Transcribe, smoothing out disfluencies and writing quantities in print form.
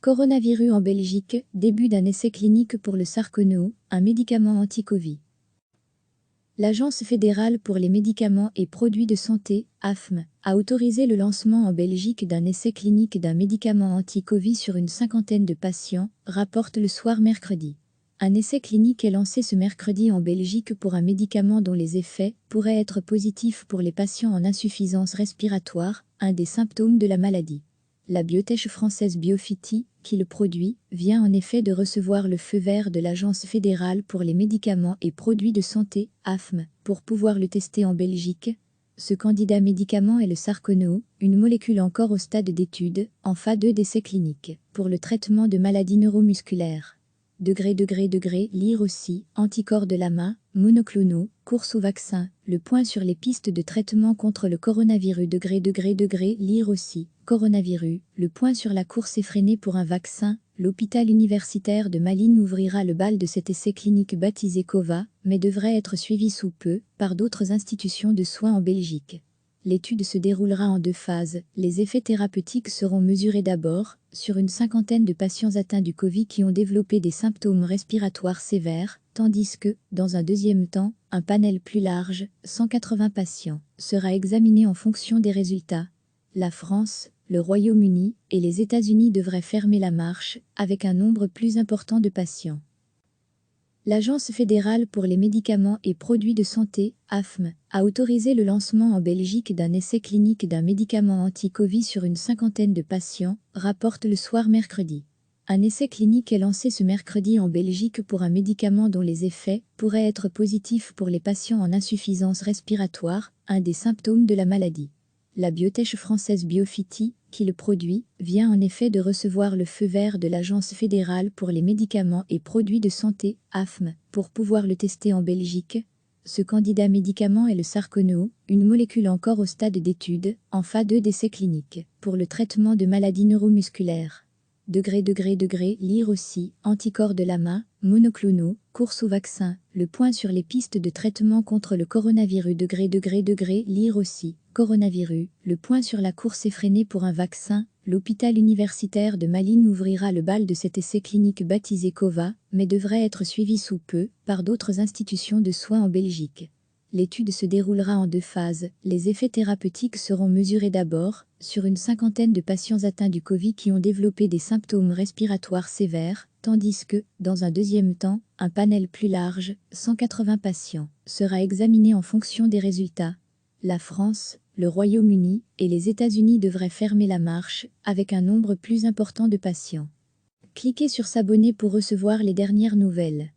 Coronavirus en Belgique, début d'un essai clinique pour le Sarconeo, un médicament anti-Covid. L'Agence fédérale pour les médicaments et produits de santé, AFM, a autorisé le lancement en Belgique d'un essai clinique d'un médicament anti-Covid sur une cinquantaine de patients, rapporte le soir mercredi. Un essai clinique est lancé ce mercredi en Belgique pour un médicament dont les effets pourraient être positifs pour les patients en insuffisance respiratoire, un des symptômes de la maladie. La biotech française Biofiti, qui le produit, vient en effet de recevoir le feu vert de l'Agence fédérale pour les médicaments et produits de santé, AFM, pour pouvoir le tester en Belgique. Ce candidat médicament est le Sarconeo, une molécule encore au stade d'étude, en phase 2 d'essai clinique, pour le traitement de maladies neuromusculaires. Lire aussi, anticorps de l'AMA, monoclonaux, course au vaccin, le point sur les pistes de traitement contre le coronavirus. Lire aussi, coronavirus, le point sur la course effrénée pour un vaccin. L'hôpital universitaire de Malines ouvrira le bal de cet essai clinique baptisé COVA, mais devrait être suivi sous peu par d'autres institutions de soins en Belgique. L'étude se déroulera en 2 phases. Les effets thérapeutiques seront mesurés d'abord sur une cinquantaine de patients atteints du Covid qui ont développé des symptômes respiratoires sévères, tandis que, dans un deuxième temps, un panel plus large, 180 patients, sera examiné en fonction des résultats. La France, le Royaume-Uni et les États-Unis devraient fermer la marche, avec un nombre plus important de patients. L'Agence fédérale pour les médicaments et produits de santé, AFM, a autorisé le lancement en Belgique d'un essai clinique d'un médicament anti-Covid sur une cinquantaine de patients, rapporte le soir mercredi. Un essai clinique est lancé ce mercredi en Belgique pour un médicament dont les effets pourraient être positifs pour les patients en insuffisance respiratoire, un des symptômes de la maladie. La biotech française Biofiti, qui le produit, vient en effet de recevoir le feu vert de l'Agence fédérale pour les médicaments et produits de santé, AFM, pour pouvoir le tester en Belgique. Ce candidat médicament est le Sarconeo, une molécule encore au stade d'étude, en phase 2 d'essai clinique, pour le traitement de maladies neuromusculaires. Lire aussi, anticorps de l'AMA, monoclonaux, course au vaccin, le point sur les pistes de traitement contre le coronavirus. Lire aussi, coronavirus, le point sur la course effrénée pour un vaccin. L'hôpital universitaire de Malines ouvrira le bal de cet essai clinique baptisé COVA, mais devrait être suivi sous peu par d'autres institutions de soins en Belgique. L'étude se déroulera en 2 phases. Les effets thérapeutiques seront mesurés d'abord sur une cinquantaine de patients atteints du Covid qui ont développé des symptômes respiratoires sévères, tandis que, dans un deuxième temps, un panel plus large, 180 patients, sera examiné en fonction des résultats. La France, le Royaume-Uni et les États-Unis devraient fermer la marche, avec un nombre plus important de patients. Cliquez sur s'abonner pour recevoir les dernières nouvelles.